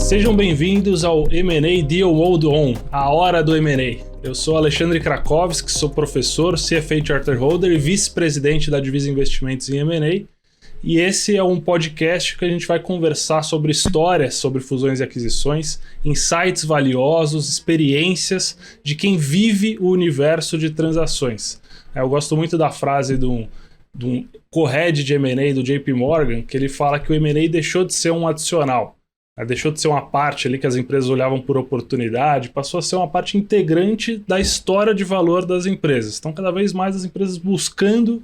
Sejam bem-vindos ao M&A Deal Mode On, a hora do M&A. Eu sou Alexandre Krakowski, sou professor, CFA Charter Holder e vice-presidente da Divisa Investimentos em M&A. E esse é um podcast que a gente vai conversar sobre histórias, sobre fusões e aquisições, insights valiosos, experiências de quem vive o universo de transações. Eu gosto muito da frase de um co-head de M&A do JP Morgan, que ele fala que o M&A deixou de ser um adicional. Deixou de ser uma parte ali que as empresas olhavam por oportunidade, passou a ser uma parte integrante da história de valor das empresas. Então, cada vez mais as empresas buscando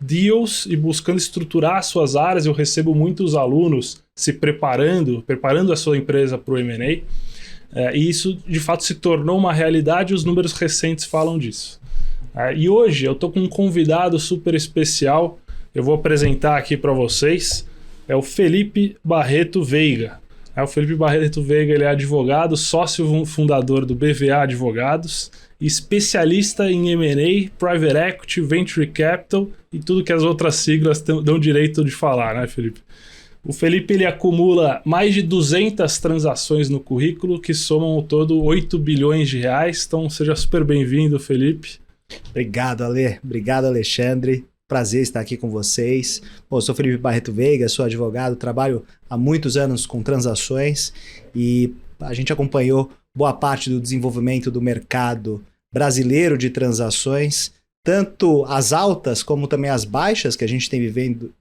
deals e buscando estruturar suas áreas. Eu recebo muitos alunos se preparando a sua empresa para o M&A, e isso, de fato, se tornou uma realidade e os números recentes falam disso. E hoje eu estou com um convidado super especial, eu vou apresentar aqui para vocês, é o Felipe Barreto Veiga. O Felipe Barreto Veiga, ele é advogado, sócio fundador do BVA Advogados, especialista em M&A, Private Equity, Venture Capital e tudo que as outras siglas dão direito de falar, né, Felipe? O Felipe, ele acumula mais de 200 transações no currículo, que somam ao todo 8 bilhões de reais. Então, seja super bem-vindo, Felipe. Obrigado, Ale. Obrigado, Alexandre. Prazer estar aqui com vocês. Bom, eu sou Felipe Barreto Veiga, sou advogado, trabalho há muitos anos com transações e a gente acompanhou boa parte do desenvolvimento do mercado brasileiro de transações, tanto as altas como também as baixas que a gente tem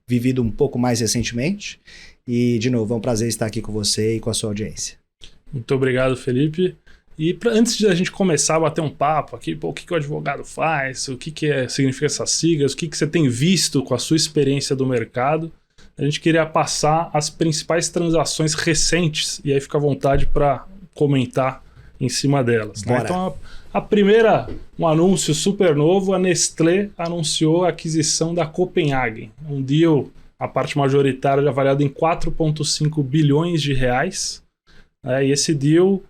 vivido um pouco mais recentemente. E, de novo, é um prazer estar aqui com você e com a sua audiência. Muito obrigado, Felipe. E antes de a gente começar a bater um papo aqui, o que o advogado faz, o que significa essas siglas, o que você tem visto com a sua experiência do mercado, a gente queria passar as principais transações recentes, e aí fica à vontade para comentar em cima delas. Né? Então, a primeira, um anúncio super novo, a Nestlé anunciou a aquisição da Copenhagen, um deal, a parte majoritária avaliada em 4,5 bilhões de reais, e esse deal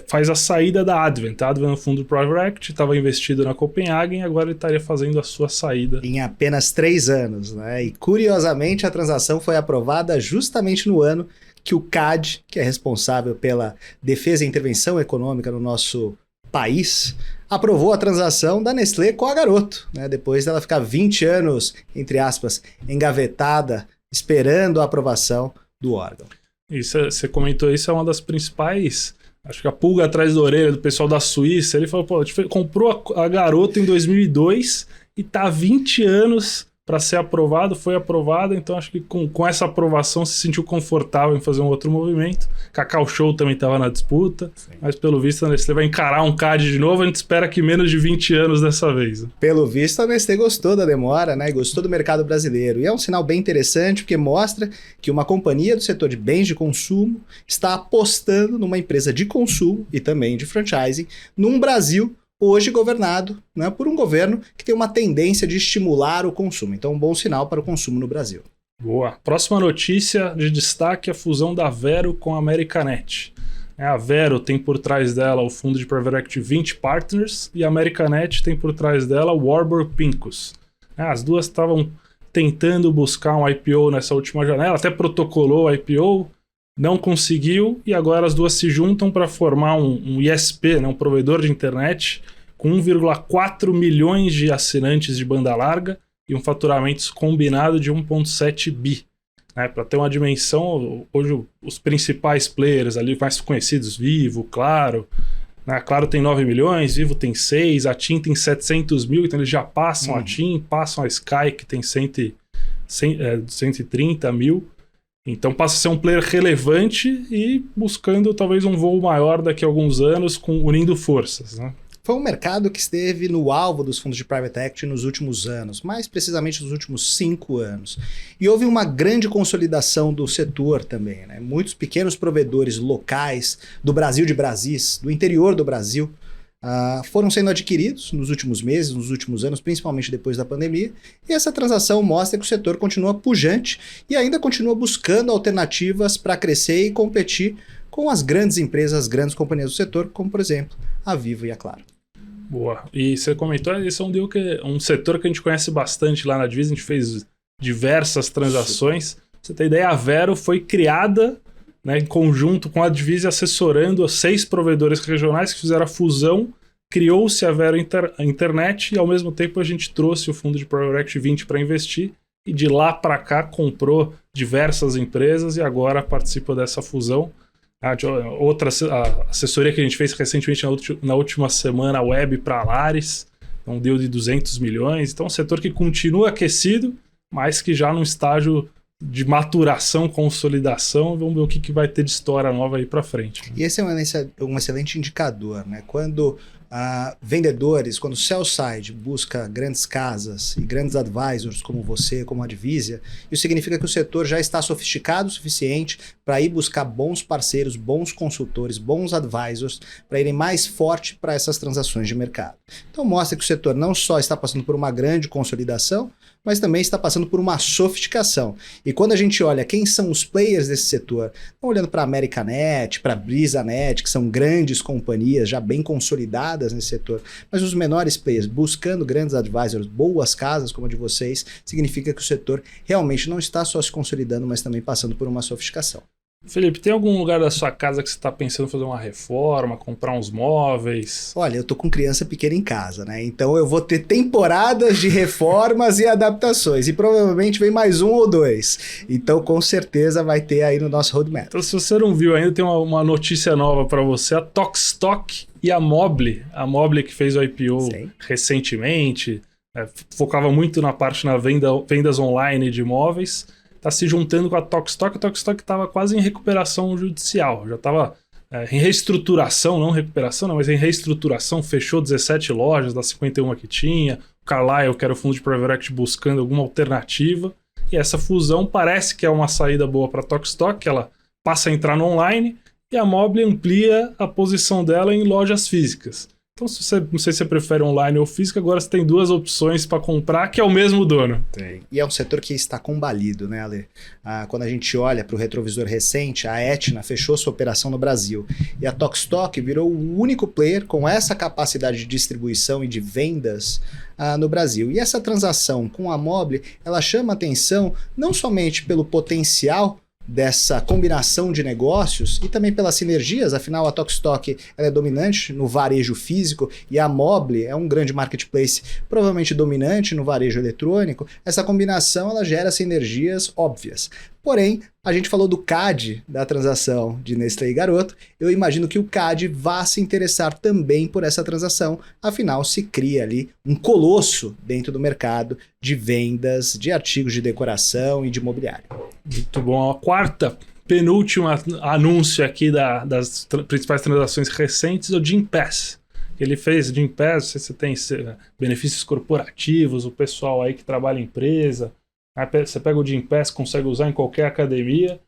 faz a saída da Advent. A Advent é um fundo Private Equity, estava investido na Copenhagen, agora ele estaria fazendo a sua saída. Em apenas 3 anos, né? E curiosamente a transação foi aprovada justamente no ano que o CAD, que é responsável pela defesa e intervenção econômica no nosso país, aprovou a transação da Nestlé com a Garoto, né? Depois dela ficar 20 anos, entre aspas, engavetada, esperando a aprovação do órgão. Isso, você comentou, isso é uma das principais... Acho que a pulga atrás da orelha do pessoal da Suíça. Ele falou, a gente comprou a Garoto em 2002 e tá há 20 anos para ser aprovado, foi aprovado, então acho que com essa aprovação se sentiu confortável em fazer um outro movimento. Cacau Show também estava na disputa, sim. Mas pelo visto a Nestlé vai encarar um CAD de novo, a gente espera que menos de 20 anos dessa vez. Pelo visto a Nestlé gostou da demora, né? E gostou do mercado brasileiro, e é um sinal bem interessante porque mostra que uma companhia do setor de bens de consumo está apostando numa empresa de consumo e também de franchising num Brasil hoje governado, né, por um governo que tem uma tendência de estimular o consumo. Então, um bom sinal para o consumo no Brasil. Boa. Próxima notícia de destaque é a fusão da Vero com a Americanet. A Vero tem por trás dela o fundo de Private Equity 20 Partners e a Americanet tem por trás dela o Warburg Pincus. As duas estavam tentando buscar um IPO nessa última janela, até protocolou o IPO, não conseguiu, e agora as duas se juntam para formar um ISP, né, um provedor de internet, com 1,4 milhões de assinantes de banda larga e um faturamento combinado de 1,7 bi. Para ter uma dimensão, hoje os principais players ali mais conhecidos, Vivo, Claro, né, Claro tem 9 milhões, Vivo tem 6, a TIM tem 700 mil, então eles já passam a TIM, passam a Sky, que tem 130 mil. Então passa a ser um player relevante e buscando talvez um voo maior daqui a alguns anos, unindo forças, né? Foi um mercado que esteve no alvo dos fundos de Private Equity nos últimos anos, mais precisamente nos últimos 5 anos. E houve uma grande consolidação do setor também, né? Muitos pequenos provedores locais do Brasil de Brasis, do interior do Brasil, foram sendo adquiridos nos últimos meses, nos últimos anos, principalmente depois da pandemia, e essa transação mostra que o setor continua pujante e ainda continua buscando alternativas para crescer e competir com as grandes empresas, as grandes companhias do setor, como por exemplo a Vivo e a Claro. Boa. E você comentou, esse é um setor que a gente conhece bastante lá na Divisa, a gente fez diversas transações. Pra você ter ideia, a Vero foi criada né, em conjunto com a Advise, assessorando os 6 provedores regionais que fizeram a fusão. Criou-se a Vero Internet e, ao mesmo tempo, a gente trouxe o fundo de Private Equity 20 para investir e, de lá para cá, comprou diversas empresas e agora participa dessa fusão. Outra assessoria que a gente fez recentemente, na última semana, a Web para a Lares, um deal de 200 milhões. Então, um setor que continua aquecido, mas que já num estágio de maturação, consolidação. Vamos ver o que vai ter de história nova aí para frente. E esse é um excelente indicador, né? Quando vendedores, quando o sell side busca grandes casas e grandes advisors como você, como a Advisia, isso significa que o setor já está sofisticado o suficiente para ir buscar bons parceiros, bons consultores, bons advisors, para irem mais forte para essas transações de mercado. Então mostra que o setor não só está passando por uma grande consolidação, mas também está passando por uma sofisticação. E quando a gente olha quem são os players desse setor, estão olhando para a Americanet, para a BrisaNet, que são grandes companhias já bem consolidadas nesse setor, mas os menores players buscando grandes advisors, boas casas como a de vocês, significa que o setor realmente não está só se consolidando, mas também passando por uma sofisticação. Felipe, tem algum lugar da sua casa que você está pensando em fazer uma reforma, comprar uns móveis? Olha, eu tô com criança pequena em casa, né? Então eu vou ter temporadas de reformas e adaptações. E provavelmente vem mais 1 ou 2. Então com certeza vai ter aí no nosso roadmap. Então, se você não viu ainda, tem uma notícia nova para você. A Tokstok e a Mobly que fez o IPO recentemente, focava muito na parte vendas online de imóveis, está se juntando com a Tokstok. A Tokstok estava quase em recuperação judicial, já estava em reestruturação, não recuperação, não, mas em reestruturação, fechou 17 lojas das 51 que tinha, o Carlyle, que era o fundo de Private Equity, buscando alguma alternativa, e essa fusão parece que é uma saída boa para a Tokstok, que ela passa a entrar no online, e a Mobly amplia a posição dela em lojas físicas. Então, não sei se você prefere online ou físico, agora você tem 2 opções para comprar, que é o mesmo dono. Tem. E é um setor que está combalido, né, Ale? Quando a gente olha para o retrovisor recente, a Etna fechou sua operação no Brasil e a Tokstok virou o único player com essa capacidade de distribuição e de vendas no Brasil. E essa transação com a Mobly, ela chama atenção não somente pelo potencial dessa combinação de negócios e também pelas sinergias, afinal a Tokstok ela é dominante no varejo físico e a Mobly é um grande marketplace provavelmente dominante no varejo eletrônico. Essa combinação ela gera sinergias óbvias. Porém, a gente falou do CAD da transação de Nestlé e Garoto, eu imagino que o CAD vá se interessar também por essa transação, afinal se cria ali um colosso dentro do mercado de vendas de artigos de decoração e de mobiliário. Muito bom. A quarta, penúltima anúncio aqui das principais transações recentes é o Gympass. Ele fez Gympass, você tem benefícios corporativos, o pessoal aí que trabalha em empresa. Você pega o Gympass, consegue usar em qualquer academia.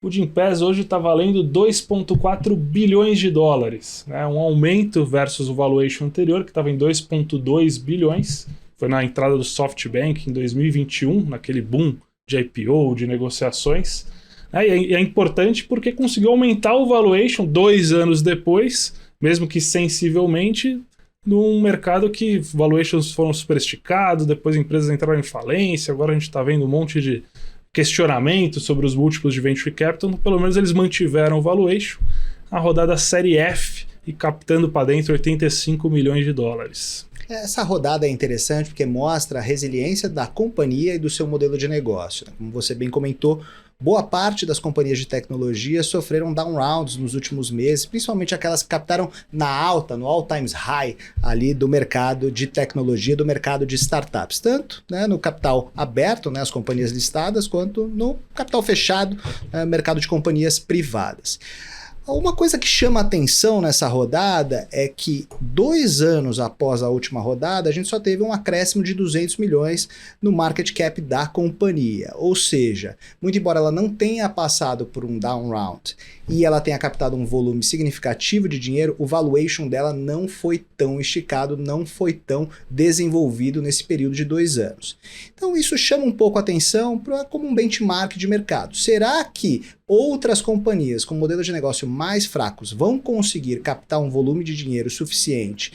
O Gympass hoje está valendo 2,4 bilhões de dólares, né? Um aumento versus o valuation anterior, que estava em 2,2 bilhões. Foi na entrada do SoftBank em 2021, naquele boom de IPO, de negociações. E é importante porque conseguiu aumentar o valuation 2 anos depois, mesmo que sensivelmente, num mercado que valuations foram superesticados, depois empresas entraram em falência, agora a gente está vendo um monte de questionamento sobre os múltiplos de venture capital, então, pelo menos eles mantiveram o valuation, a rodada série F e captando para dentro 85 milhões de dólares. Essa rodada é interessante porque mostra a resiliência da companhia e do seu modelo de negócio. Como você bem comentou, boa parte das companhias de tecnologia sofreram down rounds nos últimos meses, principalmente aquelas que captaram na alta, no all times high ali do mercado de tecnologia, do mercado de startups, tanto no capital aberto, as companhias listadas, quanto no capital fechado, mercado de companhias privadas. Uma coisa que chama atenção nessa rodada é que 2 anos após a última rodada, a gente só teve um acréscimo de 200 milhões no market cap da companhia. Ou seja, muito embora ela não tenha passado por um down round e ela tenha captado um volume significativo de dinheiro, o valuation dela não foi tão esticado, não foi tão desenvolvido nesse período de 2 anos. Então isso chama um pouco a atenção como um benchmark de mercado. Será que outras companhias com modelos de negócio mais fracos vão conseguir captar um volume de dinheiro suficiente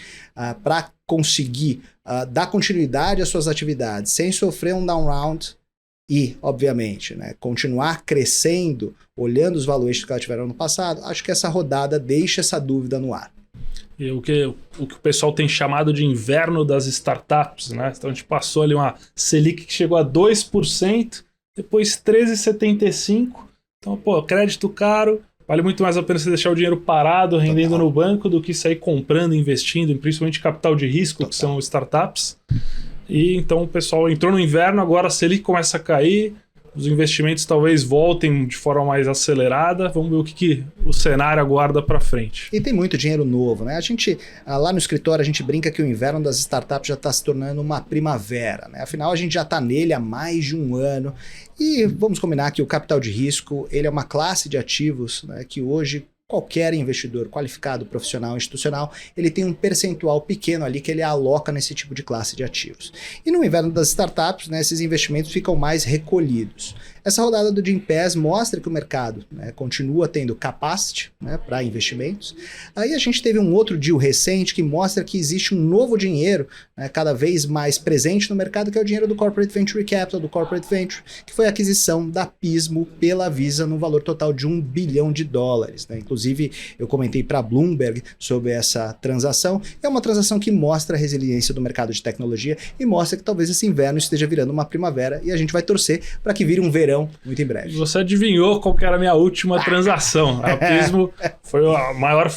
para conseguir dar continuidade às suas atividades sem sofrer um down round? e, obviamente, né, continuar crescendo, olhando os valuations que elas tiveram no passado, acho que essa rodada deixa essa dúvida no ar. E o que o pessoal tem chamado de inverno das startups, né? Então a gente passou ali uma Selic que chegou a 2%, depois 13,75%. Então, pô, crédito caro, vale muito mais a pena você deixar o dinheiro parado, rendendo no banco, do que sair comprando, investindo, principalmente capital de risco, que são startups. E então o pessoal entrou no inverno, agora a Selic começa a cair, os investimentos talvez voltem de forma mais acelerada. Vamos ver o que o cenário aguarda para frente. E tem muito dinheiro novo, né? A gente, lá no escritório, a gente brinca que o inverno das startups já está se tornando uma primavera, né? Afinal, a gente já está nele há mais de um ano. E vamos combinar que o capital de risco, ele é uma classe de ativos, né, que hoje qualquer investidor qualificado, profissional, institucional, ele tem um percentual pequeno ali que ele aloca nesse tipo de classe de ativos. E no inverno das startups, né, esses investimentos ficam mais recolhidos. Essa rodada do Gympass mostra que o mercado, né, continua tendo capacity, né, para investimentos. Aí a gente teve um outro deal recente que mostra que existe um novo dinheiro, né, cada vez mais presente no mercado, que é o dinheiro do Corporate Venture Capital, do Corporate Venture, que foi a aquisição da Pismo pela Visa no valor total de $1 bilhão, né? Inclusive, eu comentei para a Bloomberg sobre essa transação. É uma transação que mostra a resiliência do mercado de tecnologia e mostra que talvez esse inverno esteja virando uma primavera, e a gente vai torcer para que vire um verão muito em breve. Você adivinhou qual que era a minha última transação. A Pismo foi a maior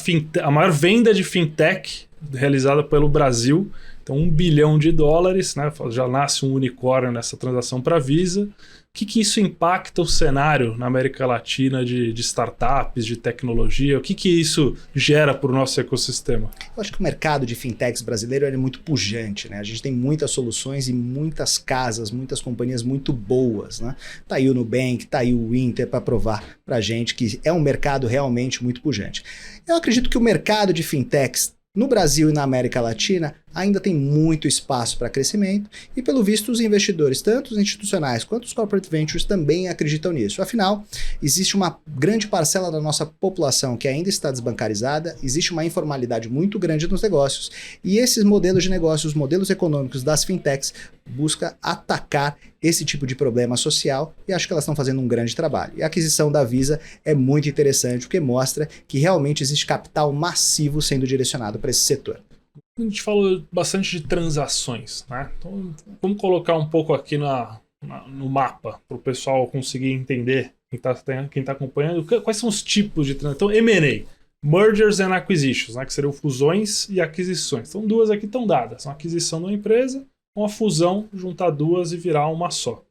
venda de fintech realizada pelo Brasil. Então, $1 bilhão, né? Já nasce um unicórnio nessa transação para a Visa. O que isso impacta o cenário na América Latina de startups, de tecnologia? O que isso gera para o nosso ecossistema? Eu acho que o mercado de fintechs brasileiro é muito pujante, né? A gente tem muitas soluções e muitas casas, muitas companhias muito boas, né? Tá aí o Nubank, tá aí o Inter para provar para a gente que é um mercado realmente muito pujante. Eu acredito que o mercado de fintechs no Brasil e na América Latina ainda tem muito espaço para crescimento e, pelo visto, os investidores, tanto os institucionais quanto os corporate ventures, também acreditam nisso. Afinal, existe uma grande parcela da nossa população que ainda está desbancarizada, existe uma informalidade muito grande nos negócios e esses modelos de negócios, os modelos econômicos das fintechs, buscam atacar esse tipo de problema social e acho que elas estão fazendo um grande trabalho. E a aquisição da Visa é muito interessante porque mostra que realmente existe capital massivo sendo direcionado para esse setor. A gente falou bastante de transações, né? Então, vamos colocar um pouco aqui no mapa para o pessoal conseguir entender, quem tá acompanhando, quais são os tipos de transação. Então, M&A, Mergers and Acquisitions, né? Que seriam fusões e aquisições. Então, duas aqui estão dadas. Uma aquisição de uma empresa, uma fusão, juntar duas e virar uma só.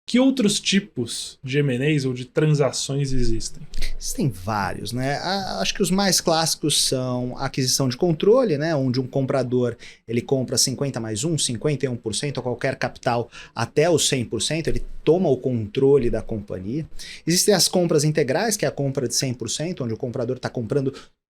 Que outros tipos de M&As ou de transações existem? Existem vários, né? Acho que os mais clássicos são a aquisição de controle, né? Onde um comprador ele compra 50 mais 1, 51% a qualquer capital até os 100%, ele toma o controle da companhia. Existem as compras integrais, que é a compra de 100%, onde o comprador está comprando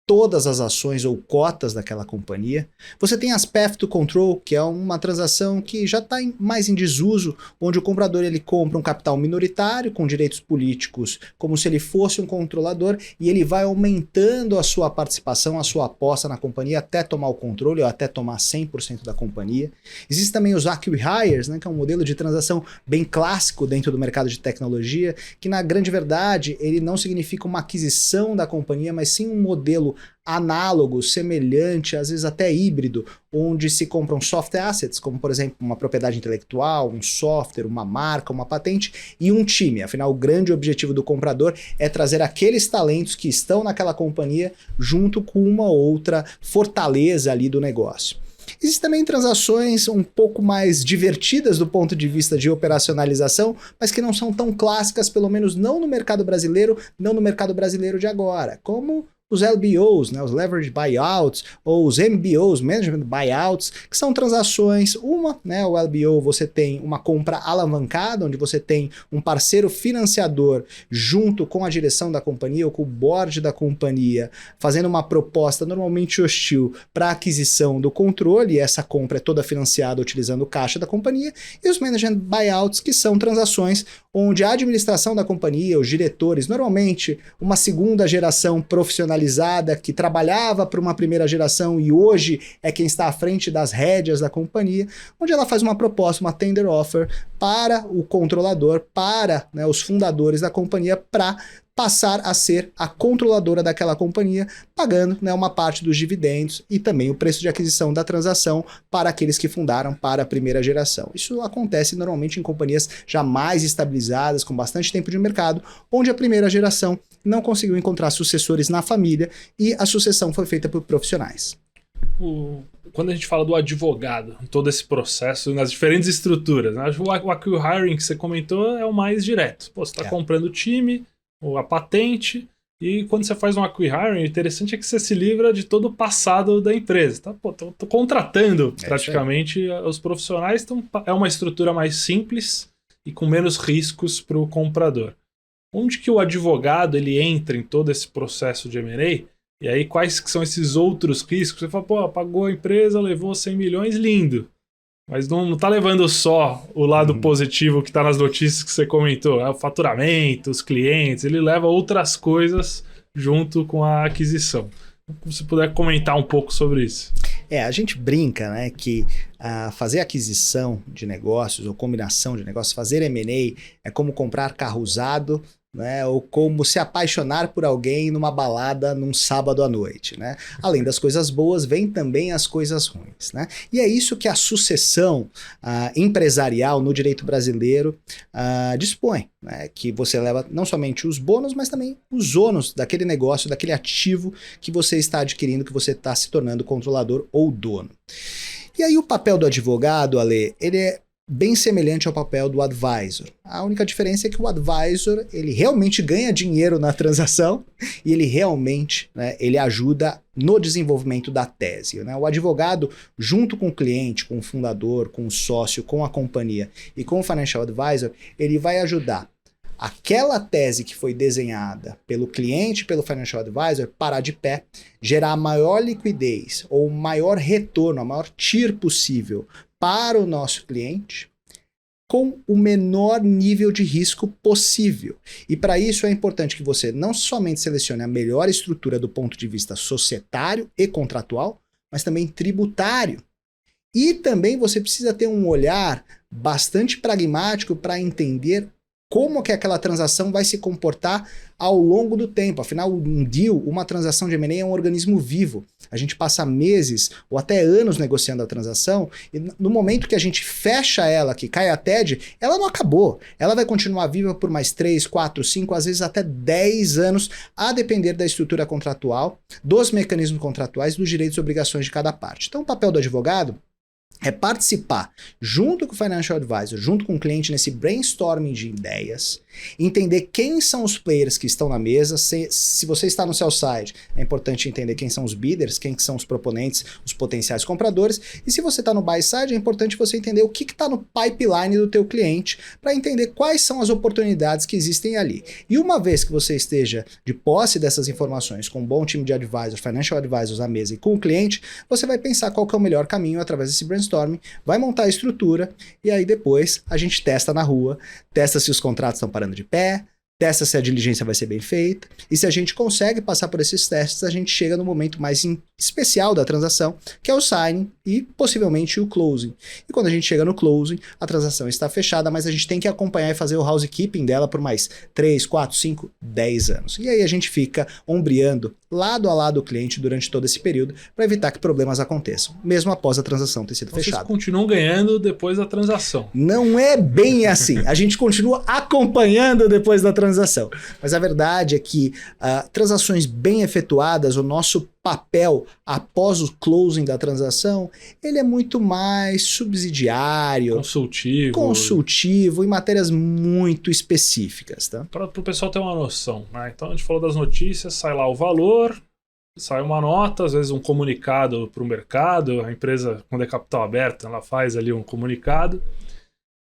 todas as ações ou cotas daquela companhia. Você tem as Path to Control, que é uma transação que já está mais em desuso, onde o comprador ele compra um capital minoritário com direitos políticos, como se ele fosse um controlador, e ele vai aumentando a sua participação, a sua aposta na companhia até tomar o controle ou até tomar 100% da companhia. Existem também os acqui-hires, né, que é um modelo de transação bem clássico dentro do mercado de tecnologia, que na grande verdade ele não significa uma aquisição da companhia, mas sim um modelo análogo, semelhante, às vezes até híbrido, onde se compram soft assets, como por exemplo uma propriedade intelectual, um software, uma marca, uma patente e um time. Afinal, o grande objetivo do comprador é trazer aqueles talentos que estão naquela companhia junto com uma outra fortaleza ali do negócio. Existem também transações um pouco mais divertidas do ponto de vista de operacionalização, mas que não são tão clássicas, pelo menos não no mercado brasileiro, não no mercado brasileiro de agora, como os LBOs, né, os Leveraged Buyouts, ou os MBOs, Management Buyouts, que são transações, né, o LBO você tem uma compra alavancada, onde você tem um parceiro financiador junto com a direção da companhia ou com o board da companhia, fazendo uma proposta normalmente hostil para a aquisição do controle, e essa compra é toda financiada utilizando o caixa da companhia, e os Management Buyouts, que são transações onde a administração da companhia, os diretores, normalmente uma segunda geração profissional institucionalizada que trabalhava para uma primeira geração e hoje é quem está à frente das rédeas da companhia, onde ela faz uma proposta, uma tender offer para o controlador, para, né, os fundadores da companhia, para passar a ser a controladora daquela companhia, pagando, né, uma parte dos dividendos e também o preço de aquisição da transação para aqueles que fundaram para a primeira geração. Isso acontece normalmente em companhias já mais estabilizadas, com bastante tempo de mercado, onde a primeira geração não conseguiu encontrar sucessores na família e a sucessão foi feita por profissionais. Quando a gente fala do advogado, em todo esse processo, nas diferentes estruturas, né? O acqui-hiring que você comentou é o mais direto. Pô, você está comprando o time, ou a patente, e quando você faz um acqui-hiring, o interessante é que você se livra de todo o passado da empresa. Tá? Pô, tô contratando praticamente os profissionais, então é uma estrutura mais simples e com menos riscos para o comprador. Onde que o advogado ele entra em todo esse processo de M&A? E aí quais que são esses outros riscos? Você fala, pô, pagou a empresa, levou 100 milhões, lindo. Mas não tá levando só o lado positivo que tá nas notícias que você comentou, o faturamento, os clientes, ele leva outras coisas junto com a aquisição. Se puder comentar um pouco sobre isso. A gente brinca, né, que fazer aquisição de negócios ou combinação de negócios, fazer M&A é como comprar carro usado, né, ou como se apaixonar por alguém numa balada num sábado à noite, né? Além das coisas boas, vem também as coisas ruins, né? E é isso que a sucessão empresarial no direito brasileiro dispõe, né? Que você leva não somente os bônus, mas também os ônus daquele negócio, daquele ativo que você está adquirindo, que você está se tornando controlador ou dono. E aí o papel do advogado, Ale, ele é bem semelhante ao papel do advisor. A única diferença é que o advisor, ele realmente ganha dinheiro na transação e ele realmente, né, ele ajuda no desenvolvimento da tese, né? O advogado, junto com o cliente, com o fundador, com o sócio, com a companhia e com o financial advisor, ele vai ajudar aquela tese que foi desenhada pelo cliente, pelo financial advisor, parar de pé, gerar a maior liquidez ou o maior retorno, a maior TIR possível para o nosso cliente, com o menor nível de risco possível. E para isso é importante que você não somente selecione a melhor estrutura do ponto de vista societário e contratual, mas também tributário. E também você precisa ter um olhar bastante pragmático para entender como que aquela transação vai se comportar ao longo do tempo. Afinal, um deal, uma transação de M&A é um organismo vivo. A gente passa meses ou até anos negociando a transação e no momento que a gente fecha ela, que cai a TED, ela não acabou. Ela vai continuar viva por mais 3, 4, 5, às vezes até 10 anos, a depender da estrutura contratual, dos mecanismos contratuais, dos direitos e obrigações de cada parte. Então, o papel do advogado é participar junto com o financial advisor, junto com o cliente nesse brainstorming de ideias, entender quem são os players que estão na mesa. Se você está no sell side, é importante entender quem são os bidders, quem são os proponentes, os potenciais compradores. E se você está no buy side, é importante você entender o que está no pipeline do teu cliente para entender quais são as oportunidades que existem ali. E uma vez que você esteja de posse dessas informações, com um bom time de advisors, financial advisors à mesa e com o cliente, você vai pensar qual que é o melhor caminho através desse brainstorming, vai montar a estrutura e aí depois a gente testa na rua, testa se os contratos estão parando de pé, testa se a diligência vai ser bem feita, e se a gente consegue passar por esses testes, a gente chega no momento mais especial da transação, que é o signing e possivelmente o closing. E quando a gente chega no closing, a transação está fechada, mas a gente tem que acompanhar e fazer o housekeeping dela por mais 3, 4, 5, 10 anos. E aí a gente fica ombreando lado a lado o cliente durante todo esse período para evitar que problemas aconteçam, mesmo após a transação ter sido fechada. Vocês continuam ganhando depois da transação. Não é bem assim. A gente continua acompanhando depois da transação. Mas a verdade é que transações bem efetuadas, o nosso papel após o closing da transação, ele é muito mais subsidiário, consultivo em matérias muito específicas. Tá? Para o pessoal ter uma noção, né? Então a gente falou das notícias, sai lá o valor, sai uma nota, às vezes um comunicado para o mercado, a empresa, quando é capital aberto, ela faz ali um comunicado.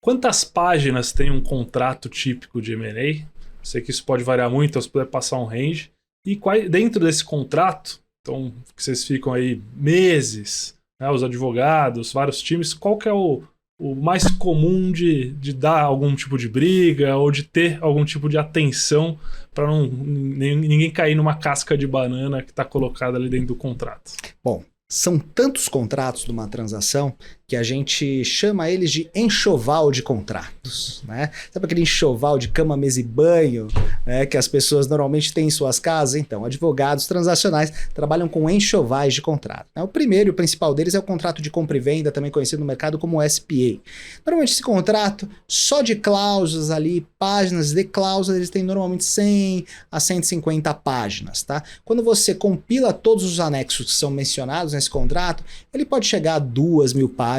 Quantas páginas tem um contrato típico de M&A? Sei que isso pode variar muito, então se puder passar um range. E dentro desse contrato, então, que vocês ficam aí meses, né, os advogados, vários times, qual que é o o mais comum de dar algum tipo de briga ou de ter algum tipo de atenção para ninguém cair numa casca de banana que está colocada ali dentro do contrato? Bom, são tantos contratos de uma transação que a gente chama eles de enxoval de contratos, né? Sabe aquele enxoval de cama, mesa e banho, né, que as pessoas normalmente têm em suas casas? Então, advogados transacionais trabalham com enxovais de contrato, né? O primeiro e o principal deles é o contrato de compra e venda, também conhecido no mercado como SPA. Normalmente esse contrato, só de cláusulas ali, páginas de cláusulas, eles têm normalmente 100 a 150 páginas, tá? Quando você compila todos os anexos que são mencionados nesse contrato, ele pode chegar a 2.000 páginas,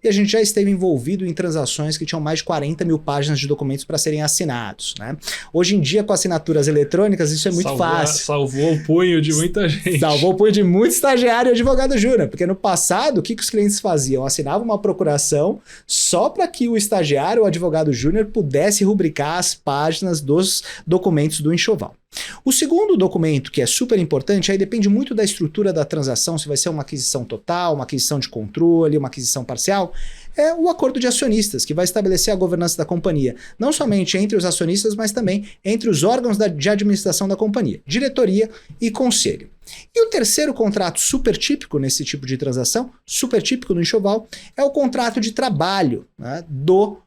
e a gente já esteve envolvido em transações que tinham mais de 40 mil páginas de documentos para serem assinados, né? Hoje em dia, com assinaturas eletrônicas, isso é muito fácil. Salvou o punho de muita gente. Salvou o punho de muito estagiário e advogado júnior, porque no passado, o que os clientes faziam? Assinavam uma procuração só para que o estagiário ou advogado júnior pudesse rubricar as páginas dos documentos do enxoval. O segundo documento, que é super importante, aí depende muito da estrutura da transação, se vai ser uma aquisição total, uma aquisição de controle, uma aquisição parcial, é o acordo de acionistas, que vai estabelecer a governança da companhia, não somente entre os acionistas, mas também entre os órgãos de administração da companhia, diretoria e conselho. E o terceiro contrato super típico nesse tipo de transação, super típico no enxoval, é o contrato de trabalho, né, do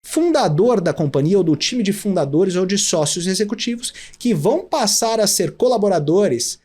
fundador da companhia ou do time de fundadores ou de sócios executivos que vão passar a ser colaboradores,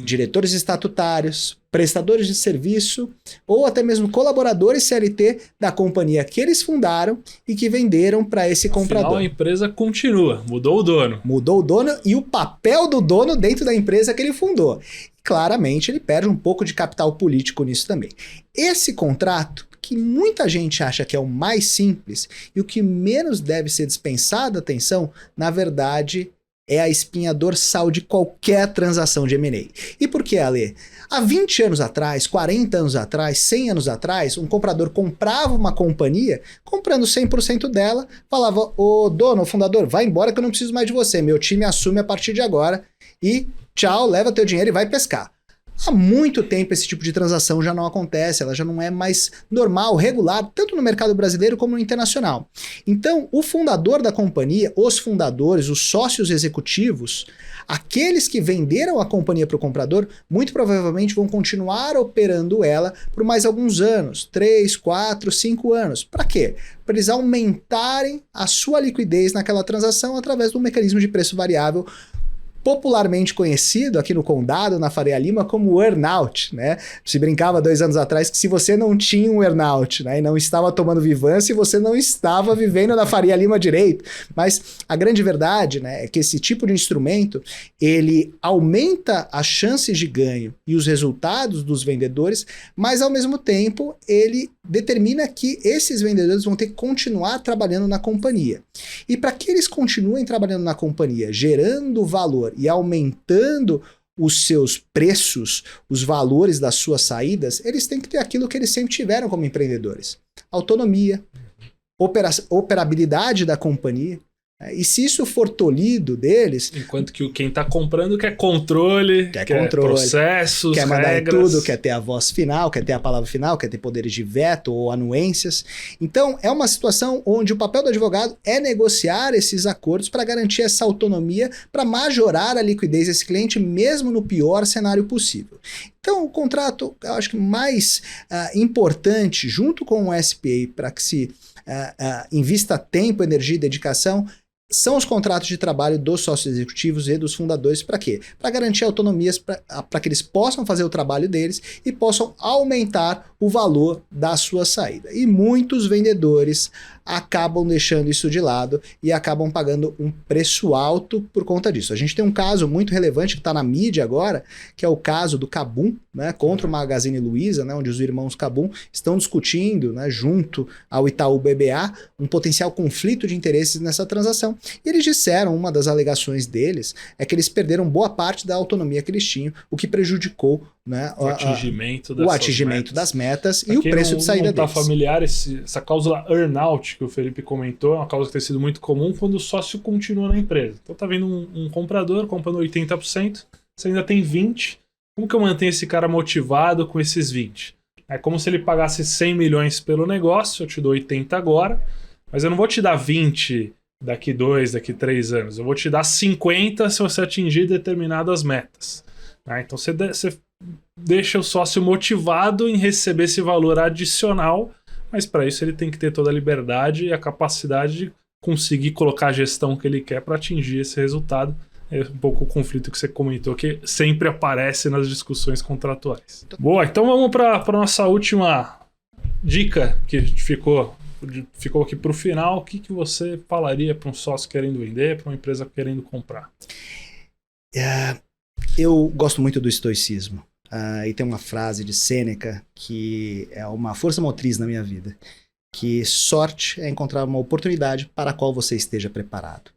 diretores estatutários, prestadores de serviço ou até mesmo colaboradores CLT da companhia que eles fundaram e que venderam para esse comprador. Afinal, a empresa continua, mudou o dono. Mudou o dono e o papel do dono dentro da empresa que ele fundou. Claramente ele perde um pouco de capital político nisso também. Esse contrato, que muita gente acha que é o mais simples e o que menos deve ser dispensado atenção, na verdade, é a espinha dorsal de qualquer transação de M&A. E por que, Ale? Há 20 anos atrás, 40 anos atrás, 100 anos atrás, um comprador comprava uma companhia, comprando 100% dela, falava, ô dono, ô fundador, vai embora que eu não preciso mais de você, meu time assume a partir de agora e tchau, leva teu dinheiro e vai pescar. Há muito tempo esse tipo de transação já não acontece, ela já não é mais normal, regular, tanto no mercado brasileiro como no internacional. Então, o fundador da companhia, os fundadores, os sócios executivos, aqueles que venderam a companhia para o comprador, muito provavelmente vão continuar operando ela por mais alguns anos, 3, 4, 5 anos. Para quê? Para eles aumentarem a sua liquidez naquela transação através do mecanismo de preço variável, popularmente conhecido aqui no Condado, na Faria Lima, como earnout, né? Se brincava 2 anos atrás que se você não tinha um earnout, né, e não estava tomando Vivance, você não estava vivendo na Faria Lima direito. Mas a grande verdade, né, é que esse tipo de instrumento, ele aumenta as chances de ganho e os resultados dos vendedores, mas ao mesmo tempo ele determina que esses vendedores vão ter que continuar trabalhando na companhia. E para que eles continuem trabalhando na companhia, gerando valor e aumentando os seus preços, os valores das suas saídas, eles têm que ter aquilo que eles sempre tiveram como empreendedores: autonomia, operabilidade da companhia. E se isso for tolhido deles... Enquanto que quem está comprando quer controle, quer processos, quer mandar em regras. tudo, quer ter a voz final, quer ter a palavra final, quer ter poderes de veto ou anuências. Então, é uma situação onde o papel do advogado é negociar esses acordos para garantir essa autonomia, para majorar a liquidez desse cliente, mesmo no pior cenário possível. Então, o contrato, eu acho que mais importante, junto com o SPA, para que se invista tempo, energia e dedicação, são os contratos de trabalho dos sócios executivos e dos fundadores. Para quê? Para garantir autonomias para que eles possam fazer o trabalho deles e possam aumentar o valor da sua saída. E muitos vendedores acabam deixando isso de lado e acabam pagando um preço alto por conta disso. A gente tem um caso muito relevante que está na mídia agora, que é o caso do Kabum, né, contra o Magazine Luiza, né, onde os irmãos Kabum estão discutindo, né, junto ao Itaú BBA, um potencial conflito de interesses nessa transação. E eles disseram, uma das alegações deles, é que eles perderam boa parte da autonomia que eles tinham, o que prejudicou, né, o atingimento das metas e o preço de saída deles. Para familiar, essa cláusula earnout que o Felipe comentou é uma cláusula que tem sido muito comum quando o sócio continua na empresa. Então tá vindo um comprador comprando 80%, você ainda tem 20%, como que eu mantenho esse cara motivado com esses 20%? É como se ele pagasse 100 milhões pelo negócio, eu te dou 80 agora, mas eu não vou te dar 20 daqui 2, daqui 3 anos. Eu vou te dar 50 se você atingir determinadas metas. Então você deixa o sócio motivado em receber esse valor adicional, mas para isso ele tem que ter toda a liberdade e a capacidade de conseguir colocar a gestão que ele quer para atingir esse resultado. É um pouco o conflito que você comentou, que sempre aparece nas discussões contratuais. Boa, então vamos para a nossa última dica, que ficou aqui para o final. O que você falaria para um sócio querendo vender, para uma empresa querendo comprar? Eu gosto muito do estoicismo. E tem uma frase de Sêneca que é uma força motriz na minha vida, que sorte é encontrar uma oportunidade para a qual você esteja preparado.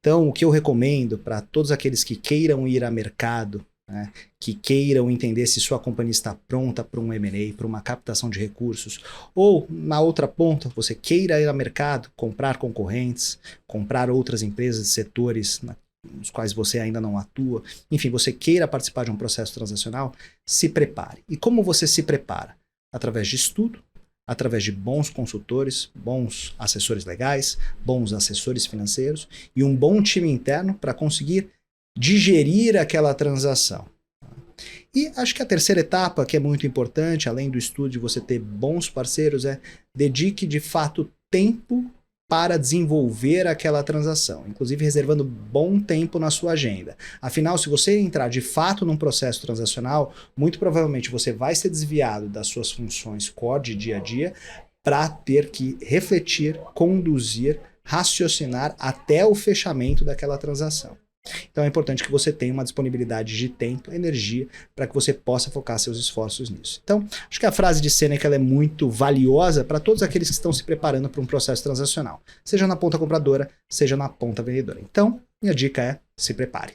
Então, o que eu recomendo para todos aqueles que queiram ir a mercado, né, que queiram entender se sua companhia está pronta para um M&A, para uma captação de recursos, ou na outra ponta, você queira ir a mercado, comprar concorrentes, comprar outras empresas de setores nos quais você ainda não atua, enfim, você queira participar de um processo transacional, se prepare. E como você se prepara? Através de estudo, através de bons consultores, bons assessores legais, bons assessores financeiros e um bom time interno para conseguir digerir aquela transação. E acho que a terceira etapa, que é muito importante, além do estudo de você ter bons parceiros, é dedique de fato tempo para desenvolver aquela transação, inclusive reservando bom tempo na sua agenda. Afinal, se você entrar de fato num processo transacional, muito provavelmente você vai ser desviado das suas funções core de dia a dia para ter que refletir, conduzir, raciocinar até o fechamento daquela transação. Então é importante que você tenha uma disponibilidade de tempo, energia, para que você possa focar seus esforços nisso. Então, acho que a frase de Sêneca ela é muito valiosa para todos aqueles que estão se preparando para um processo transacional, seja na ponta compradora, seja na ponta vendedora. Então, minha dica é: se prepare.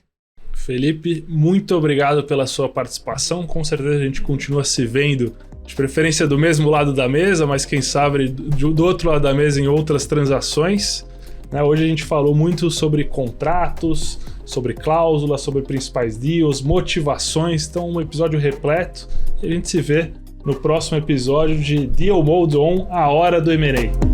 Felipe, muito obrigado pela sua participação. Com certeza a gente continua se vendo, de preferência do mesmo lado da mesa, mas quem sabe do outro lado da mesa em outras transações. Hoje a gente falou muito sobre contratos, sobre cláusulas, sobre principais deals, motivações. Então, um episódio repleto. E a gente se vê no próximo episódio de Deal Mode On, a hora do M&A.